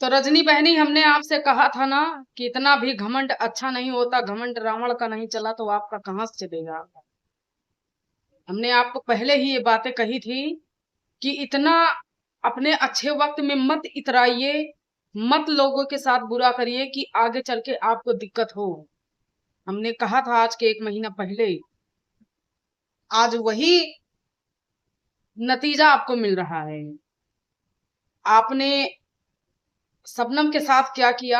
तो रजनी बहनी, हमने आपसे कहा था ना कि इतना भी घमंड अच्छा नहीं होता। घमंड रावण का नहीं चला तो आपका कहाँ से चलेगा। हमने आपको पहले ही ये बातें कही थी कि इतना अपने अच्छे वक्त में मत इतराइए, मत लोगों के साथ बुरा करिए कि आगे चल के आपको दिक्कत हो। हमने कहा था आज के 1 महीना पहले। आज वही नतीजा आपको मिल रहा है। आपने शबनम के साथ क्या किया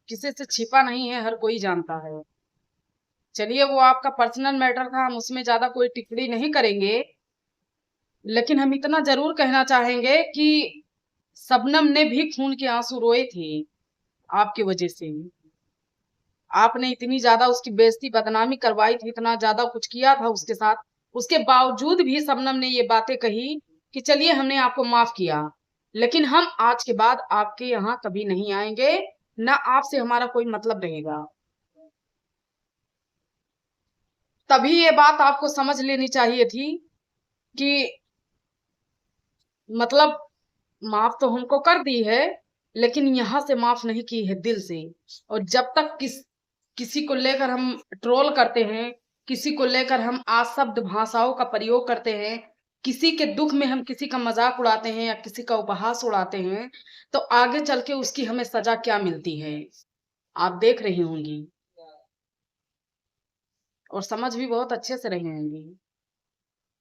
किसी से छिपा नहीं है, हर कोई जानता है। चलिए, वो आपका पर्सनल मैटर था, हम उसमें ज्यादा कोई टिप्पणी नहीं करेंगे। लेकिन हम इतना जरूर कहना चाहेंगे कि शबनम ने भी खून के आंसू रोए थे आपकी वजह से। आपने इतनी ज्यादा उसकी बेइज्जती बदनामी करवाई थी, इतना ज्यादा कुछ किया था उसके साथ। उसके बावजूद भी शबनम ने ये बातें कही कि चलिए, हमने आपको माफ किया, लेकिन हम आज के बाद आपके यहाँ कभी नहीं आएंगे, ना आपसे हमारा कोई मतलब रहेगा। तभी ये बात आपको समझ लेनी चाहिए थी कि मतलब माफ तो हमको कर दी है, लेकिन यहाँ से माफ नहीं की है, दिल से। और जब तक किसी को लेकर हम ट्रोल करते हैं, किसी को लेकर हम अशब्द भाषाओं का प्रयोग करते हैं, किसी के दुख में हम किसी का मजाक उड़ाते हैं या किसी का उपहास उड़ाते हैं, तो आगे चल के उसकी हमें सजा क्या मिलती है, आप देख रही होंगी और समझ भी बहुत अच्छे से रही होंगी।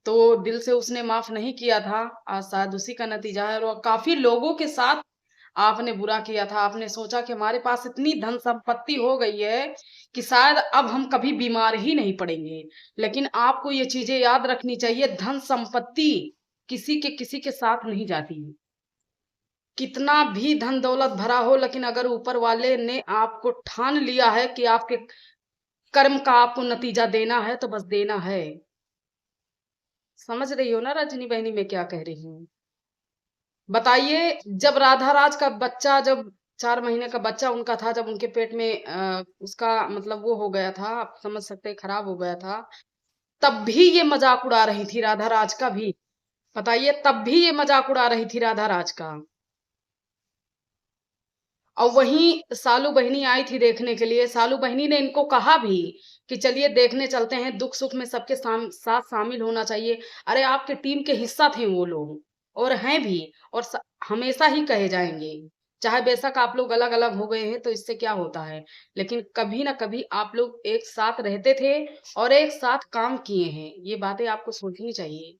तो दिल से उसने माफ नहीं किया था, आज शायद उसी का नतीजा है। और काफी लोगों के साथ आपने बुरा किया था। आपने सोचा कि हमारे पास इतनी धन संपत्ति हो गई है कि शायद अब हम कभी बीमार ही नहीं पड़ेंगे। लेकिन आपको ये चीजें याद रखनी चाहिए, धन संपत्ति किसी के साथ नहीं जाती। कितना भी धन दौलत भरा हो, लेकिन अगर ऊपर वाले ने आपको ठान लिया है कि आपके कर्म का आपको नतीजा देना है, तो बस देना है। समझ रही हो ना रजनी बहनी मैं क्या कह रही हूँ। बताइए, जब राधा राज का बच्चा, जब 4 महीने का बच्चा उनका था, जब उनके पेट में उसका मतलब वो हो गया था, आप समझ सकते हैं, खराब हो गया था, तब भी ये मजाक उड़ा रही थी राधा राज का भी। बताइए, तब भी ये मजाक उड़ा रही थी राधा राज का। और वहीं सालू बहनी आई थी देखने के लिए। सालू बहनी ने इनको कहा भी कि चलिए देखने चलते हैं, दुख सुख में सबके साथ शामिल होना चाहिए। अरे, आपके टीम के हिस्सा थे वो लोग, और हैं भी, और हमेशा ही कहे जाएंगे। चाहे बेशक आप लोग अलग अलग हो गए हैं तो इससे क्या होता है, लेकिन कभी ना कभी आप लोग एक साथ रहते थे और एक साथ काम किए हैं। ये बातें आपको सोचनी चाहिए।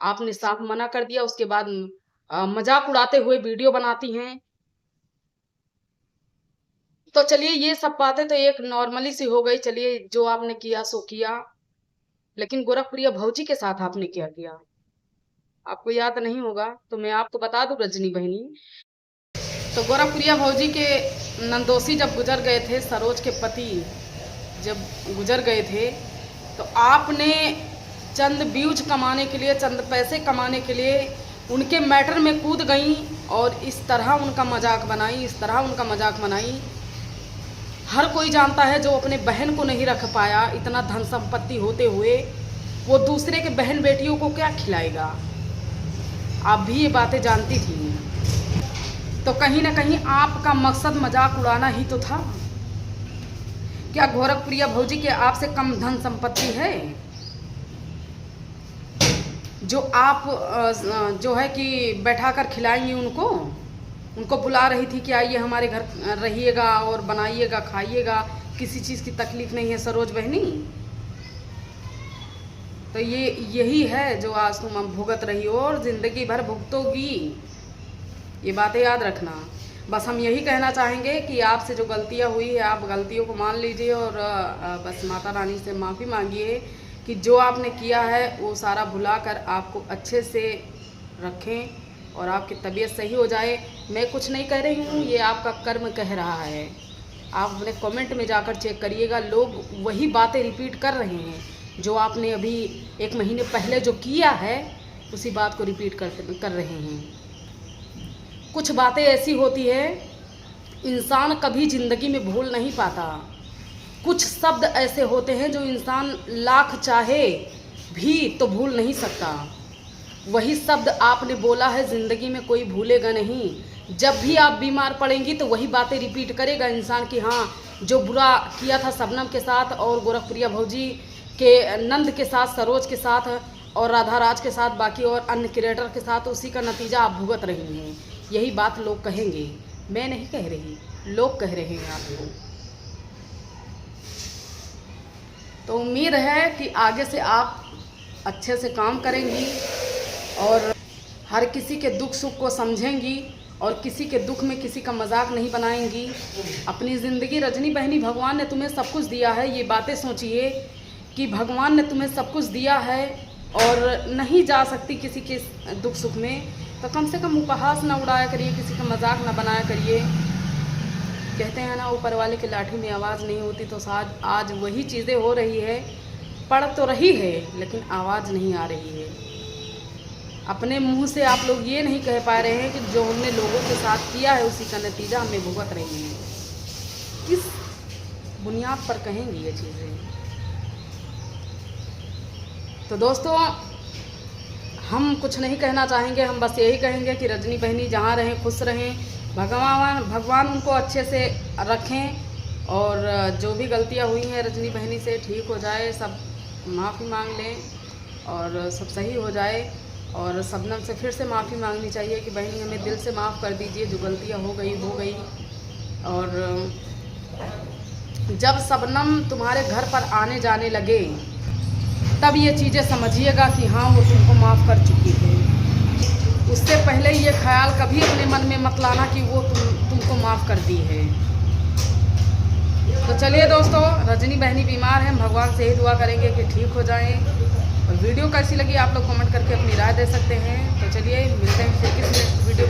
आपने साफ मना कर दिया, उसके बाद मजाक उड़ाते हुए वीडियो बनाती हैं। तो चलिए, ये सब बातें तो एक नॉर्मली सी हो गई। चलिए, जो आपने किया सो किया। लेकिन गोरखप्रिया भौजी के साथ आपने क्या किया, आपको याद नहीं होगा तो मैं आपको बता दूं रजनी बहनी। तो गोरखप्रिया भौजी के नंदोसी जब गुजर गए थे, सरोज के पति जब गुजर गए थे, तो आपने चंद व्यूज कमाने के लिए, चंद पैसे कमाने के लिए उनके मैटर में कूद गई और इस तरह उनका मजाक बनाई, इस तरह उनका मजाक बनाई। हर कोई जानता है, जो अपने बहन को नहीं रख पाया, इतना धन संपत्ति होते हुए, वो दूसरे के बहन बेटियों को क्या खिलाएगा। आप भी ये बातें जानती थी। तो कहीं ना कहीं आपका मकसद मजाक उड़ाना ही तो था। क्या गोरखप्रिया भौजी के आपसे कम धन संपत्ति है, जो आप जो है कि बैठा कर खिलाएंगी उनको। उनको बुला रही थी कि आइए हमारे घर रहिएगा और बनाइएगा, खाइएगा, किसी चीज़ की तकलीफ नहीं है सरोज बहनी। तो ये यही है जो आज तुम अब भुगत रही हो और ज़िंदगी भर भुगतोगी। ये बातें याद रखना। बस हम यही कहना चाहेंगे कि आपसे जो गलतियाँ हुई है, आप गलतियों को मान लीजिए और बस माता रानी से माफ़ी मांगिए कि जो आपने किया है वो सारा भुलाकर आपको अच्छे से रखें और आपकी तबीयत सही हो जाए। मैं कुछ नहीं कह रही हूँ, ये आपका कर्म कह रहा है। आप अपने कमेंट में जाकर चेक करिएगा, लोग वही बातें रिपीट कर रहे हैं जो आपने अभी 1 महीने पहले जो किया है, उसी बात को रिपीट कर रहे हैं। कुछ बातें ऐसी होती है, इंसान कभी ज़िंदगी में भूल नहीं पाता। कुछ शब्द ऐसे होते हैं जो इंसान लाख चाहे भी तो भूल नहीं सकता। वही शब्द आपने बोला है ज़िंदगी में कोई भूलेगा नहीं। जब भी आप बीमार पड़ेंगी तो वही बातें रिपीट करेगा इंसान कि हाँ, जो बुरा किया था शबनम के साथ और गोरखप्रिया भौजी के नंद के साथ, सरोज के साथ और राधा राज के साथ, बाकी और अन्य क्रिएटर के साथ, उसी का नतीजा आप भुगत रही हैं। यही बात लोग कहेंगे, मैं नहीं कह रही, लोग कह रहे हैं आपको। तो उम्मीद है कि आगे से आप अच्छे से काम करेंगी और हर किसी के दुख सुख को समझेंगी और किसी के दुख में किसी का मजाक नहीं बनाएंगी। अपनी ज़िंदगी रजनी बहनी, भगवान ने तुम्हें सब कुछ दिया है। ये बातें सोचिए कि भगवान ने तुम्हें सब कुछ दिया है और नहीं जा सकती किसी के दुख सुख में, तो कम से कम उपहास ना उड़ाया करिए, किसी का मजाक ना बनाया करिए। कहते हैं ना, ऊपर वाले की लाठी में आवाज़ नहीं होती, तो आज वही चीज़ें हो रही है। पढ़ तो रही है लेकिन आवाज़ नहीं आ रही है। अपने मुंह से आप लोग ये नहीं कह पा रहे हैं कि जो हमने लोगों के साथ किया है उसी का नतीजा हमें भुगत रही है। किस बुनियाद पर कहेंगी ये चीज़ें? तो दोस्तों, हम कुछ नहीं कहना चाहेंगे, हम बस यही कहेंगे कि रजनी बहनी जहाँ रहें खुश रहें, भगवान उनको अच्छे से रखें और जो भी गलतियाँ हुई हैं रजनी बहनी से ठीक हो जाए, सब माफ़ी मांग लें और सब सही हो जाए। और शबनम से फिर से माफ़ी मांगनी चाहिए कि बहनी हमें दिल से माफ़ कर दीजिए, जो गलतियाँ हो गई। और जब शबनम तुम्हारे घर पर आने जाने लगे तब ये चीज़ें समझिएगा कि हाँ, वो तुमको माफ़ कर चुकी है। उससे पहले ये ख्याल कभी अपने मन में मत लाना कि वो तुमको माफ़ कर दी है। तो चलिए दोस्तों, रजनी बहनी बीमार हैं, भगवान से ही दुआ करेंगे कि ठीक हो जाएं। और वीडियो कैसी लगी आप लोग कमेंट करके अपनी राय दे सकते हैं। तो चलिए मिलते हैं फिर किसी नेक्स्ट वीडियो